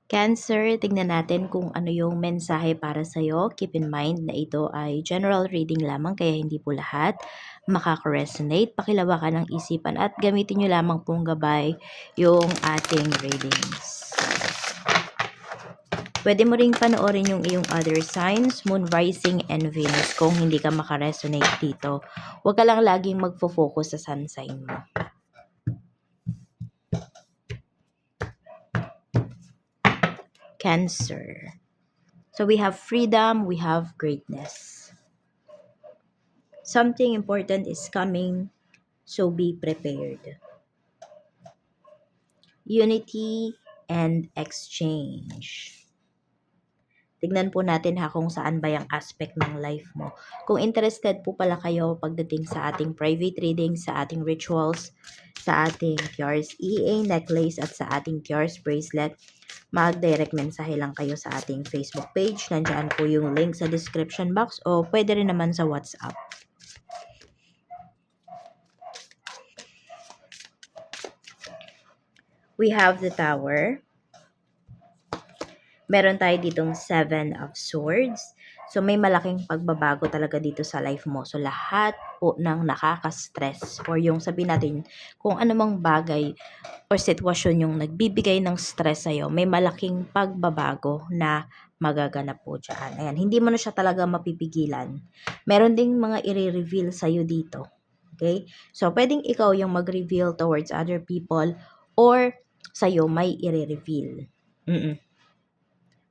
Cancer, tignan natin kung ano yung mensahe para sa'yo. Keep in mind na ito ay general reading lamang kaya hindi po lahat makaka-resonate. Pakilawakan ng isipan at gamitin nyo lamang pong gabay yung ating readings. Pwede mo ring panoorin yung iyong other signs, Moon, Rising, and Venus kung hindi ka makaresonate dito. Huwag ka lang laging magfo-focus sa sun sign mo. Cancer. So we have freedom, we have greatness. Something important is coming, so be prepared. Unity and exchange. Tignan po natin kung saan ba yung aspect ng life mo. Kung interested po pala kayo pagdating sa ating private reading, sa ating rituals, sa ating Cures EA necklace at sa ating Cures bracelet, mag-direct mensahe lang kayo sa ating Facebook page. Nandiyan po yung link sa description box o pwede rin naman sa WhatsApp. We have the Tower. Meron tayo ditong 7 of Swords. So, may malaking pagbabago talaga dito sa life mo. So, lahat po ng nakaka-stress or yung sabihin natin kung anumang bagay or sitwasyon yung nagbibigay ng stress sa'yo, may malaking pagbabago na magaganap po dyan. Ayan, hindi mo na siya talaga mapipigilan. Meron ding mga i-reveal sa'yo dito. Okay? So, pwedeng ikaw yung mag-reveal towards other people or sa'yo may i-reveal.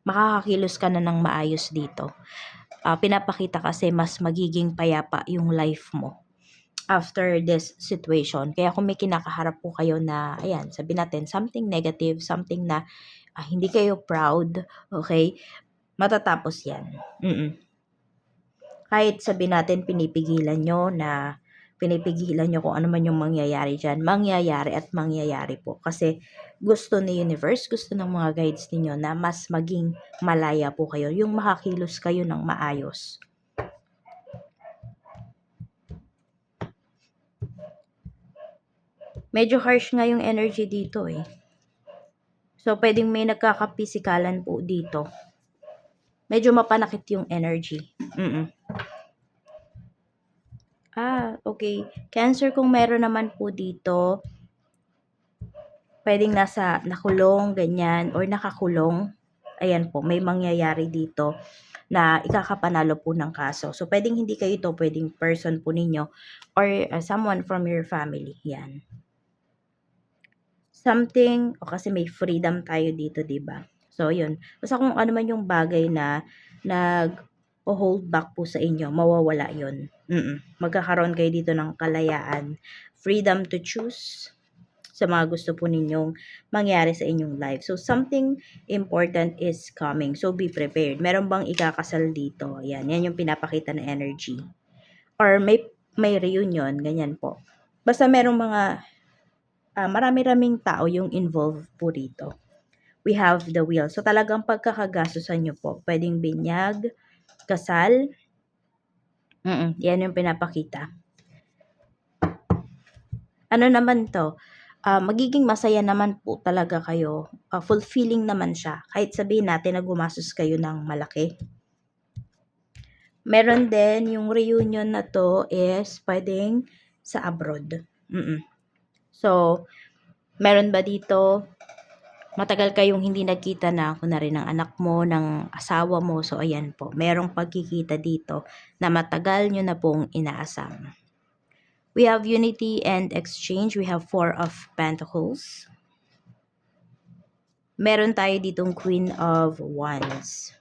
Makakakilos ka na ng maayos dito. Pinapakita kasi mas magiging payapa yung life mo after this situation. Kaya kung may kinakaharap po kayo na, ayan, sabihin natin, something negative, something na hindi kayo proud, okay, matatapos yan. Kahit sabihin natin, pinipigilan nyo kung ano man yung mangyayari dyan, mangyayari at mangyayari po. Kasi gusto ni universe, gusto ng mga guides ninyo na mas maging malaya po kayo, yung makakilos kayo ng maayos. Medyo harsh nga yung energy dito eh. So, pwedeng may nagkakapisikalan po dito. Medyo mapanakit yung energy. Okay. Cancer, kung meron naman po dito, pwedeng nakulong, ganyan, or nakakulong. Ayan po, may mangyayari dito na ikakapanalo po ng kaso. So, pwedeng hindi kayo ito, pwedeng person po ninyo or someone from your family. Yan. Something, kasi may freedom tayo dito, diba? So, yun. Basta kung ano man yung bagay na nag-hold back po sa inyo, mawawala yun. Magkakaroon kayo dito ng kalayaan. Freedom to choose sa mga gusto po ninyong mangyari sa inyong life. So, something important is coming. So, be prepared. Meron bang ikakasal dito? Yan yung pinapakita na energy. Or may reunion, ganyan po. Basta merong mga marami-raming tao yung involved po dito. We have the wheel. So, talagang pagkakagastusan nyo po. Pwedeng binyag, kasal. Yan yung pinapakita. Ano naman to? Magiging masaya naman po talaga kayo. Fulfilling naman siya. Kahit sabihin natin na gumastos kayo ng malaki. Meron din yung reunion na to is pwedeng sa abroad. So, meron ba dito matagal kayong hindi nagkita na kunwari ng anak mo, ng asawa mo. So, ayan po. Merong pagkikita dito na matagal nyo na pong inaasam. We have unity and exchange. We have 4 of Pentacles. Meron tayo ditong Queen of Wands.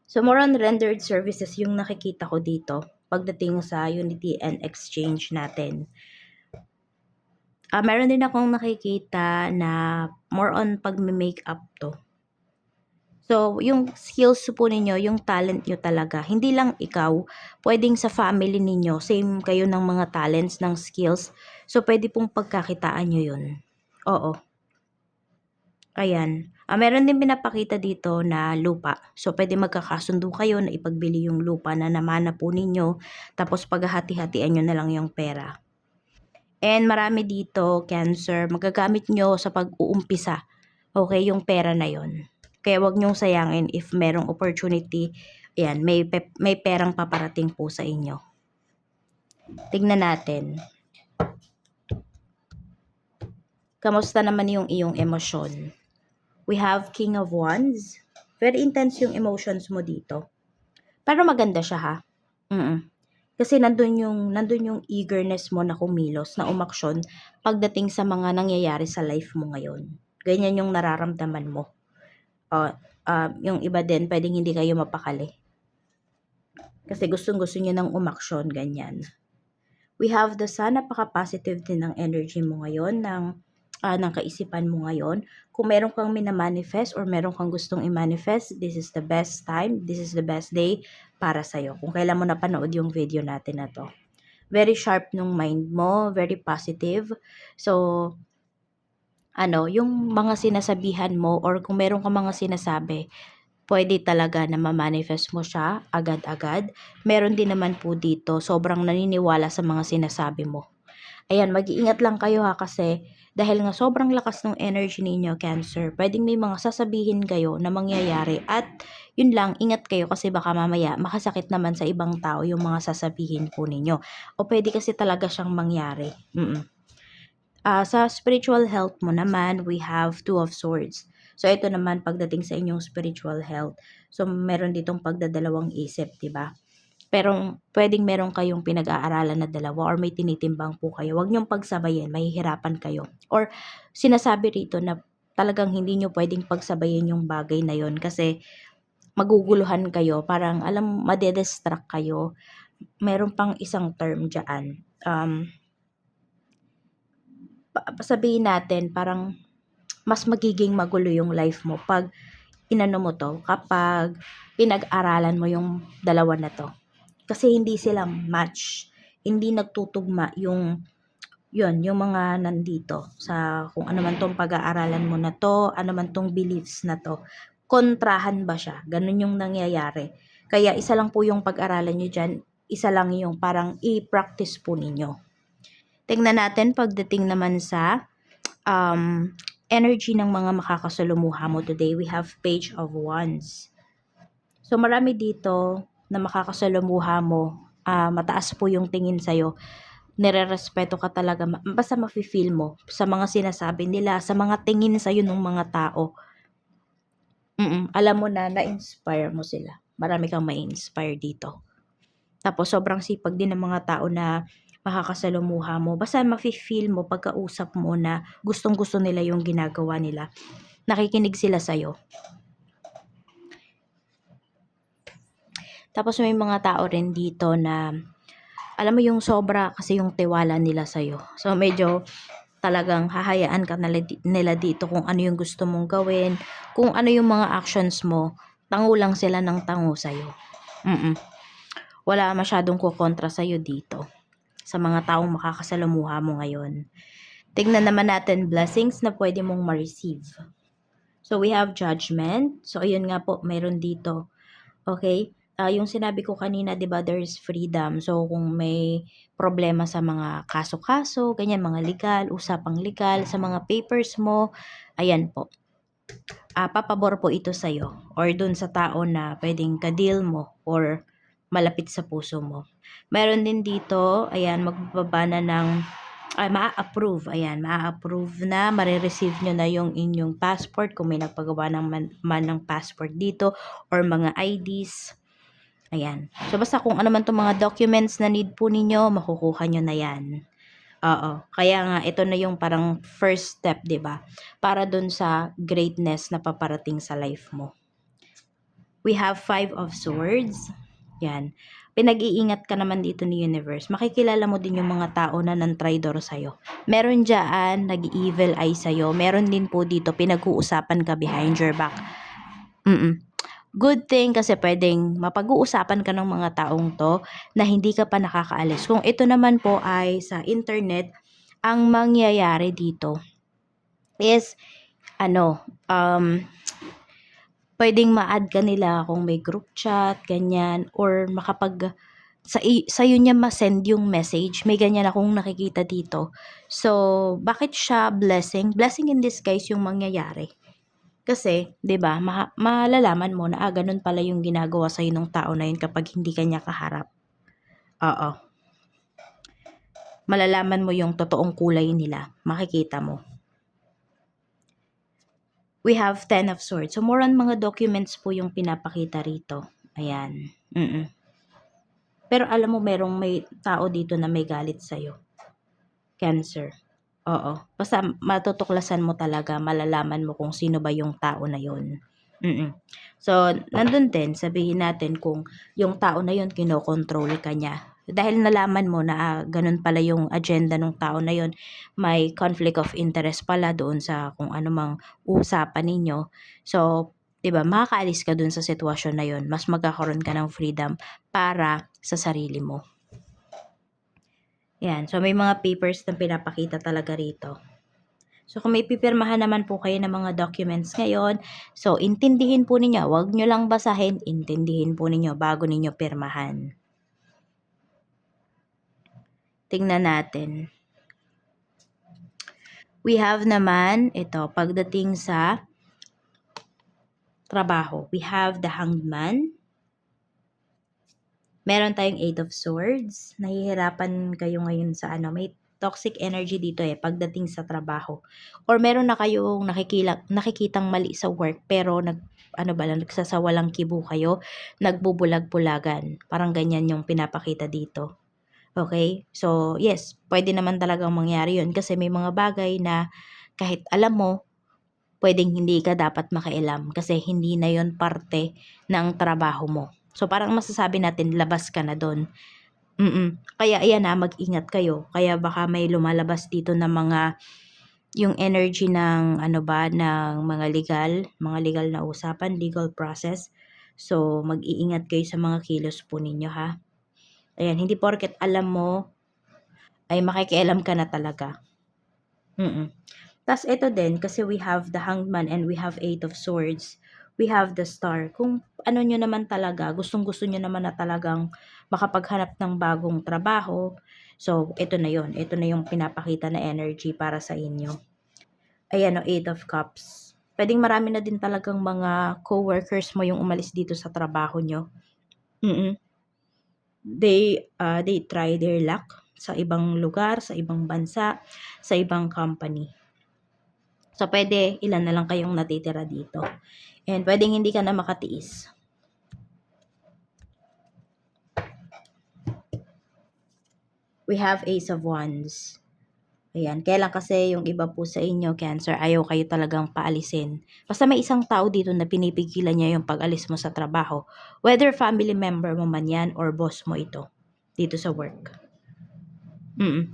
So, more on rendered services yung nakikita ko dito pagdating sa unity and exchange natin. Meron din akong nakikita na more on pag-makeup to. So, yung skills po ninyo, yung talent nyo talaga, hindi lang ikaw, pwedeng sa family ninyo, same kayo ng mga talents, ng skills. So, pwede pong pagkakitaan nyo yun. Oo. Ayan. Meron din pinapakita dito na lupa. So, pwede magkakasundo kayo na ipagbili yung lupa na namana po ninyo. Tapos, paghahati-hatian nyo na lang yung pera. And marami dito, Cancer, magagamit nyo sa pag-uumpisa. Okay, yung pera na yon. Kaya wag nyong sayangin if merong opportunity. Ayan, may perang paparating po sa inyo. Tignan natin. Kamusta naman yung iyong emosyon? We have King of Wands. Very intense yung emotions mo dito. Pero maganda siya ha. Kasi nandun yung eagerness mo na kumilos, na umaksyon pagdating sa mga nangyayari sa life mo ngayon. Ganyan yung nararamdaman mo. Yung iba din, pwedeng hindi kayo mapakali. Kasi gustong-gusto niyo ng umaksyon, ganyan. We have the Sun, napaka-positive din ng energy mo ngayon, ng kaisipan mo ngayon. Kung meron kang minamanifest or meron kang gustong i-manifest, this is the best time, this is the best day para sa'yo. Kung kailan mo napanood yung video natin na to. Very sharp nung mind mo, very positive. So, yung mga sinasabihan mo or kung meron kang mga sinasabi, pwede talaga na ma-manifest mo siya agad-agad. Meron din naman po dito, sobrang naniniwala sa mga sinasabi mo. Ayan, mag-iingat lang kayo ha, kasi dahil nga sobrang lakas ng energy ninyo, Cancer, pwedeng may mga sasabihin kayo na mangyayari at yun lang, ingat kayo kasi baka mamaya makasakit naman sa ibang tao yung mga sasabihin po ninyo. O pwede kasi talaga siyang mangyari. Sa spiritual health mo naman, we have Two of Swords. So, ito naman pagdating sa inyong spiritual health. So, meron ditong pagdadalawang isip, diba? Pero, pwedeng meron kayong pinag-aaralan na dalawa or may tinitimbang po kayo. Huwag niyong pagsabayin, mahihirapan kayo. Or, sinasabi rito na talagang hindi niyo pwedeng pagsabayin yung bagay na yon kasi maguguluhan kayo. Parang, madedistract kayo. Meron pang isang term dyan. Sabihin natin, parang mas magiging magulo yung life mo pag kapag pinag-aralan mo yung dalawa na to. Kasi hindi sila match, hindi nagtutugma yung mga nandito sa kung ano man tong pag-aaralan mo na to, ano man tong beliefs na to. Kontrahan ba siya? Ganun yung nangyayari. Kaya isa lang po yung pag-aralan nyo dyan, isa lang yung parang i-practice po ninyo. Tingnan natin pagdating naman sa energy ng mga makakasalumuha mo today. We have Page of Wands. So marami dito na makakasalumuha mo. Mataas po yung tingin sa'yo. Nire-respeto ka talaga. Basta mafe-feel mo sa mga sinasabi nila, sa mga tingin sa'yo ng mga tao. Alam mo na-inspire mo sila. Marami kang ma-inspire dito. Tapos sobrang sipag din ng mga tao na makakasalumuha mo. Basta mafe-feel mo pagkausap mo na gustong-gusto nila yung ginagawa nila. Nakikinig sila sa'yo. Tapos may mga tao rin dito na alam mo yung sobra kasi yung tiwala nila sa'yo. So medyo talagang hahayaan ka nila dito kung ano yung gusto mong gawin, kung ano yung mga actions mo, tango lang sila ng tango sa'yo. Wala masyadong kukontra sa'yo dito sa mga taong makakasalamuha mo ngayon. Tignan naman natin blessings na pwede mong ma-receive. So, we have Judgment. So, ayun nga po, mayroon dito. Okay? Yung sinabi ko kanina, di ba, there is freedom. So, kung may problema sa mga kaso-kaso, ganyan, mga legal, usapang legal, sa mga papers mo, ayan po. Papabor po ito sa'yo or dun sa tao na pwedeng ka-deal mo or malapit sa puso mo. Meron din dito, ayan, magbababa na ng, maa-approve, ayan, maa-approve na, marireceive nyo na yung inyong passport kung may nagpagawa man ng passport dito or mga IDs. Ayan. So, basta kung ano man itong mga documents na need po ninyo, makukuha nyo na yan. Oo. Kaya nga, ito na yung parang first step, diba? Para dun sa greatness na paparating sa life mo. We have Five of Swords. Yan. Pinag-iingat ka naman dito ni Universe. Makikilala mo din yung mga tao na nan-traidor sa'yo. Meron dyan, nag-evil eye sa'yo. Meron din po dito, pinag-uusapan ka behind your back. Good thing kasi pwedeng mapag-uusapan ka ng mga taong to na hindi ka pa nakakaalis. Kung ito naman po ay sa internet, ang mangyayari dito is, pwedeng ma-add ka nila kung may group chat, ganyan, or sa'yo niya ma-send yung message. May ganyan akong nakikita dito. So, bakit siya blessing? Blessing in disguise yung mangyayari. Kasi, 'di ba, malalaman mo na ganun pala yung ginagawa sa'yo nung tao na yun kapag hindi ka niya kaharap. Oo. Malalaman mo yung totoong kulay nila. Makikita mo. We have 10 of Swords. So, more on mga documents po yung pinapakita rito. Ayan. Pero alam mo, may tao dito na may galit sa'yo. Cancer. Oo. Basta matutuklasan mo talaga, malalaman mo kung sino ba yung tao na yun. So, nandun din, sabihin natin kung yung tao na yun, kinokontrol ka niya. Dahil nalaman mo na ganun pala yung agenda ng tao na yun, may conflict of interest pala doon sa kung ano mang usapan ninyo. So, 'di ba, makakaalis ka doon sa sitwasyon na yun. Mas magkakaroon ka ng freedom para sa sarili mo. Yan. So, may mga papers na pinapakita talaga rito. So, kung may pipirmahan naman po kayo ng mga documents ngayon, so, intindihin po ninyo. Huwag nyo lang basahin, intindihin po ninyo bago ninyo pirmahan. Tingnan natin. We have naman, ito, pagdating sa trabaho. We have the Hanged Man. Meron tayong Eight of Swords. Nahihirapan kayo ngayon sa may toxic energy dito pagdating sa trabaho. Or meron na kayong nakikitang mali sa work pero nagsasawalang kibo kayo, nagbubulag-bulagan. Parang ganyan yung pinapakita dito. Okay? So, yes, pwede naman talagang mangyari yun kasi may mga bagay na kahit alam mo, pwedeng hindi ka dapat makialam kasi hindi na yon parte ng trabaho mo. So, parang masasabi natin, labas ka na doon. Kaya ayan mag-ingat kayo. Kaya baka may lumalabas dito na yung energy ng ng mga legal na usapan, legal process. So, mag-iingat kayo sa mga kilos po ninyo ha. Ayan, hindi porket alam mo ay makikialam ka na talaga. Tas ito din, kasi we have the Hanged Man and we have Eight of Swords. We have the Star. Kung ano nyo naman talaga, gustong-gusto nyo naman na talagang makapaghanap ng bagong trabaho, so ito na yon. Ito na yung pinapakita na energy para sa inyo. Ayan, Eight of Cups. Pwedeng marami na din talagang mga co-workers mo yung umalis dito sa trabaho nyo. They try their luck sa ibang lugar, sa ibang bansa, sa ibang company. So, pwede ilan na lang kayong natitira dito. And pwedeng hindi ka na makatiis. We have Ace of Wands. Ayan. Kaya lang kasi yung iba po sa inyo, Cancer, ayaw kayo talagang paalisin. Basta may isang tao dito na pinipigilan niya yung pag-alis mo sa trabaho. Whether family member mo man yan or boss mo ito. Dito sa work.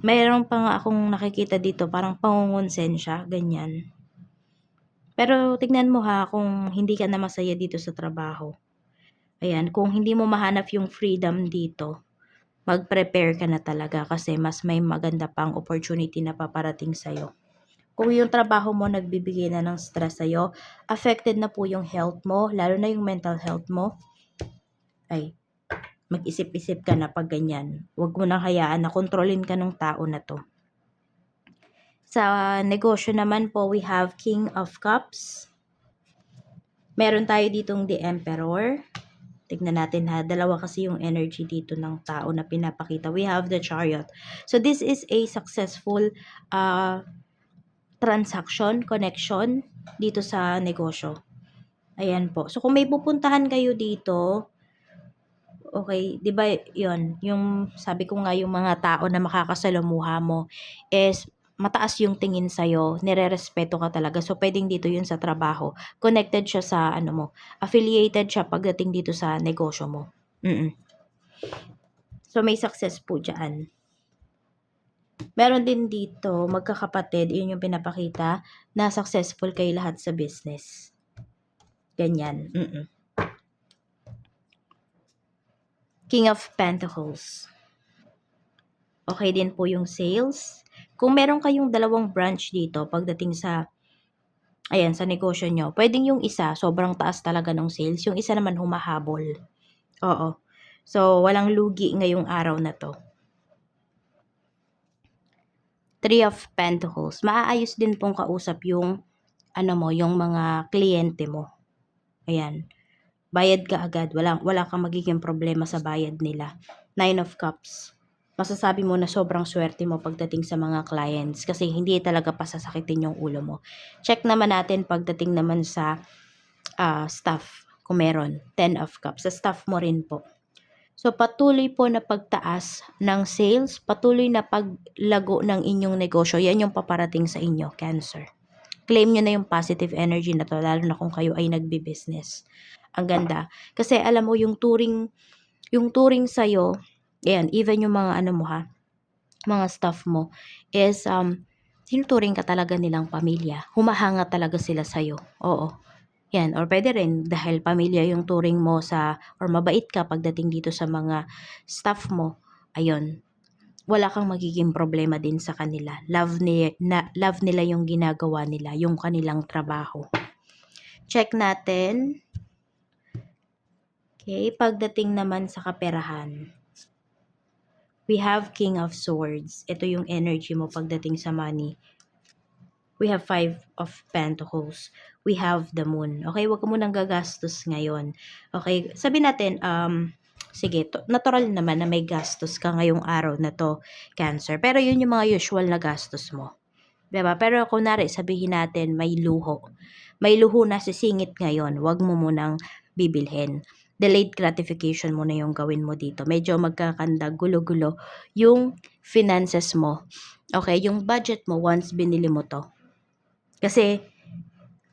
Mayroon pa nga akong nakikita dito, parang pangungonsensya, ganyan. Pero tignan mo ha, kung hindi ka na masaya dito sa trabaho. Ayan, kung hindi mo mahanap yung freedom dito, mag-prepare ka na talaga kasi mas may maganda pang opportunity na paparating sa'yo. Kung yung trabaho mo nagbibigay na ng stress sa'yo, affected na po yung health mo, lalo na yung mental health mo, ay, mag-isip-isip ka na pag ganyan. Huwag mo nang hayaan na kontrolin ka ng tao na to. Sa negosyo naman po, we have King of Cups. Meron tayo ditong The Emperor. Tignan natin ha, dalawa kasi yung energy dito ng tao na pinapakita. We have the Chariot. So, this is a successful transaction, connection dito sa negosyo. Ayan po. So, kung may pupuntahan kayo dito, okay, di ba yun, yung sabi ko nga yung mga tao na makakasalamuha mo is mataas yung tingin sa'yo, nire-respeto ka talaga. So, pwedeng dito yun sa trabaho. Connected siya sa affiliated siya pagdating dito sa negosyo mo. So, may success po dyan. Meron din dito, magkakapatid, yun yung pinapakita, na successful kayo lahat sa business. Ganyan. King of Pentacles. Okay din po yung sales. Kung meron kayong dalawang branch dito, pagdating sa negosyo nyo, pwedeng yung isa, sobrang taas talaga ng sales. Yung isa naman humahabol. Oo. So, walang lugi ngayong araw na 'to. Three of Pentacles. Maaayos din pong kausap yung ano mo, yung mga kliyente mo. Ayan. Bayad ka agad. Wala kang magiging problema sa bayad nila. Nine of Cups. Masasabi mo na sobrang swerte mo pagdating sa mga clients kasi hindi talaga pasasakitin yung ulo mo. Check naman natin pagdating naman sa staff kung meron. Ten of Cups. Sa staff mo rin po. So, patuloy po na pagtaas ng sales, patuloy na paglago ng inyong negosyo, yan yung paparating sa inyo, Cancer. Claim nyo na yung positive energy na to, lalo na kung kayo ay nagbi-business. Ang ganda. Kasi alam mo, yung turing sa'yo, ayan, even yung mga ano mo ha, mga staff mo, is, tinuturing ka talaga nilang pamilya. Humahanga talaga sila sa'yo. Oo. Yan, or pwede rin dahil pamilya yung turing mo sa or mabait ka pagdating dito sa mga staff mo. Ayun, wala kang magiging problema din sa kanila. Love nila yung ginagawa nila, yung kanilang trabaho. Check natin. Okay, pagdating naman sa kaperahan. We have King of Swords. Ito yung energy mo pagdating sa money. We have Five of Pentacles. We have the Moon. Okay, wag ka munang gagastos ngayon. Okay, sabi natin, sige, natural naman na may gastos ka ngayong araw na to, Cancer. Pero yun yung mga usual na gastos mo. Diba? Pero kunwari, sabihin natin may luho. May luho na sisingit ngayon. Wag mo munang bibilhin. Delayed gratification mo na yung gawin mo dito. Medyo magkakanda, gulo-gulo yung finances mo. Okay, yung budget mo once binili mo to. Kasi,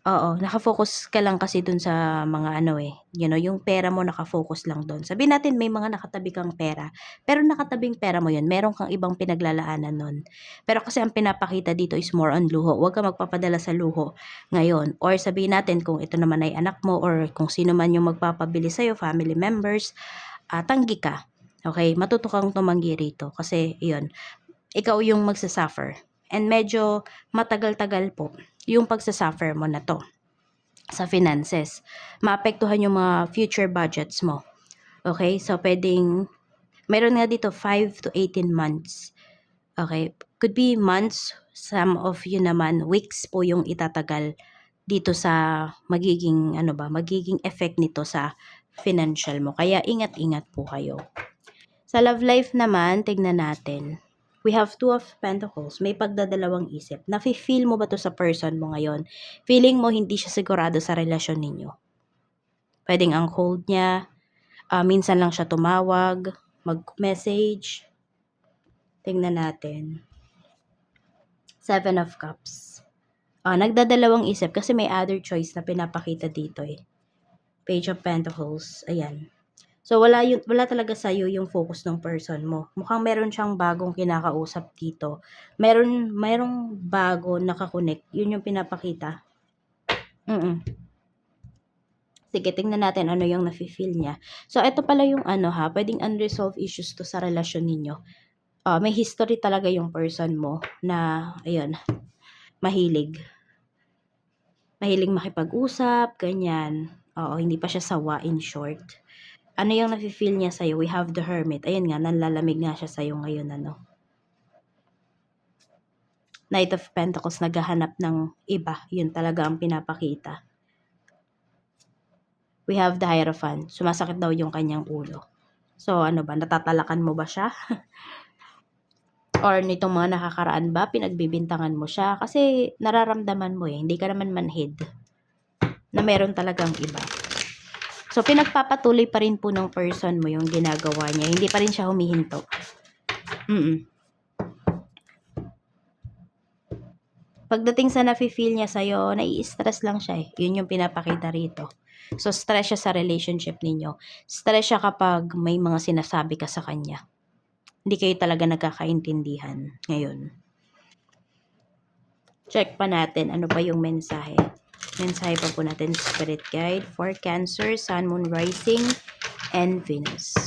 oo, naka-focus ka lang kasi dun sa mga ano yung pera mo naka-focus lang dun. Sabihin natin may mga nakatabi kang pera, pero nakatabing pera mo yun, meron kang ibang pinaglalaanan nun. Pero kasi ang pinapakita dito is more on luho. Huwag ka magpapadala sa luho ngayon. Or sabihin natin kung ito naman ay anak mo or kung sino man yung magpapabili sa'yo, family members, tanggi ka. Okay, matuto kang tumanggi rito kasi yun, ikaw yung magsasuffer. And medyo matagal-tagal po yung pagsasuffer mo na to sa finances. Maapektuhan yung mga future budgets mo. Okay? So, meron nga dito 5 to 18 months. Okay? Could be months, some of you naman, weeks po yung itatagal dito sa magiging effect nito sa financial mo. Kaya ingat-ingat po kayo. Sa love life naman, tignan natin. We have Two of Pentacles. May pagdadalawang isip. Nafe-feel mo ba to sa person mo ngayon? Feeling mo hindi siya sigurado sa relasyon ninyo. Pwedeng ang cold niya, minsan lang siya tumawag, mag-message. Tingnan natin. Seven of Cups. Nagdadalawang isip kasi may other choice na pinapakita dito eh. Page of Pentacles. Ayan. So, wala talaga sa'yo yung focus ng person mo. Mukhang meron siyang bagong kinakausap dito. Merong bago nakakonect. Yun yung pinapakita. Sige, tingnan natin ano yung nafe-feel niya. So, ito pala yung pwedeng unresolved issues to sa relasyon ninyo. May history talaga yung person mo na, ayun, mahilig. Mahilig makipag-usap, ganyan. Oo, hindi pa siya sawa in short. Ano yung nafe-feel niya sa'yo? We have the Hermit. Ayun nga, nanlalamig nga siya sa'yo ngayon, Knight of Pentacles, naghahanap ng iba. Yun talaga ang pinapakita. We have the Hierophant. Sumasakit daw yung kanyang ulo. So, natatalakan mo ba siya? Or nitong mga nakakaraan ba, pinagbibintangan mo siya? Kasi nararamdaman mo hindi ka naman manhid na meron talagang iba. So, pinagpapatuloy pa rin po ng person mo yung ginagawa niya. Hindi pa rin siya humihinto. Pagdating sa nafe-feel niya sa'yo, nai-stress lang siya Yun yung pinapakita rito. So, stress siya sa relationship ninyo. Stress siya kapag may mga sinasabi ka sa kanya. Hindi kayo talaga nagkakaintindihan ngayon. Check pa natin ano pa yung mensahe. Mensahe pa po natin Spirit Guide for Cancer, Sun, Moon, Rising, and Venus.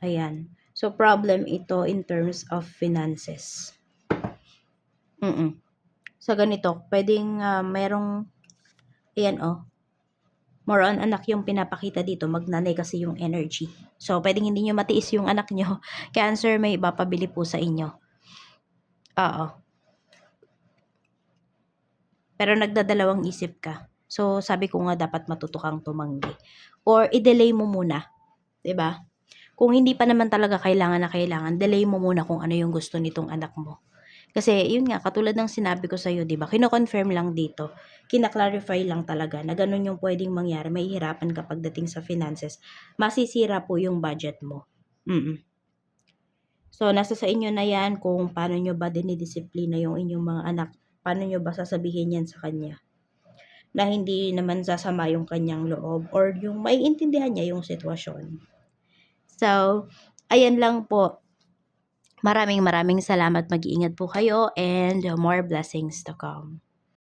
Ayan. So, problem ito in terms of finances. Sa ganito, pwedeng merong, ayan more on anak yung pinapakita dito, magnanay kasi yung energy. So, pwedeng hindi nyo matiis yung anak nyo. Cancer, may ipapabili po sa inyo. Oo. Pero nagdadalawang isip ka. So, sabi ko nga dapat matuto kang tumanggi. Or, i-delay mo muna. 'Di ba? Kung hindi pa naman talaga kailangan na kailangan, delay mo muna kung ano yung gusto nitong anak mo. Kasi, yun nga, katulad ng sinabi ko sa'yo, 'di ba? Kino-confirm lang dito. Kina-clarify lang talaga na ganun yung pwedeng mangyari. Mahihirapan ka pagdating sa finances. Masisira po yung budget mo. So, nasa sa inyo na yan kung paano nyo ba dinidisiplina yung inyong mga anak. Paano nyo ba sasabihin yan sa kanya? Na hindi naman sasama yung kanyang loob or yung maiintindihan niya yung sitwasyon. So, ayan lang po. Maraming salamat. Mag-iingat po kayo and more blessings to come.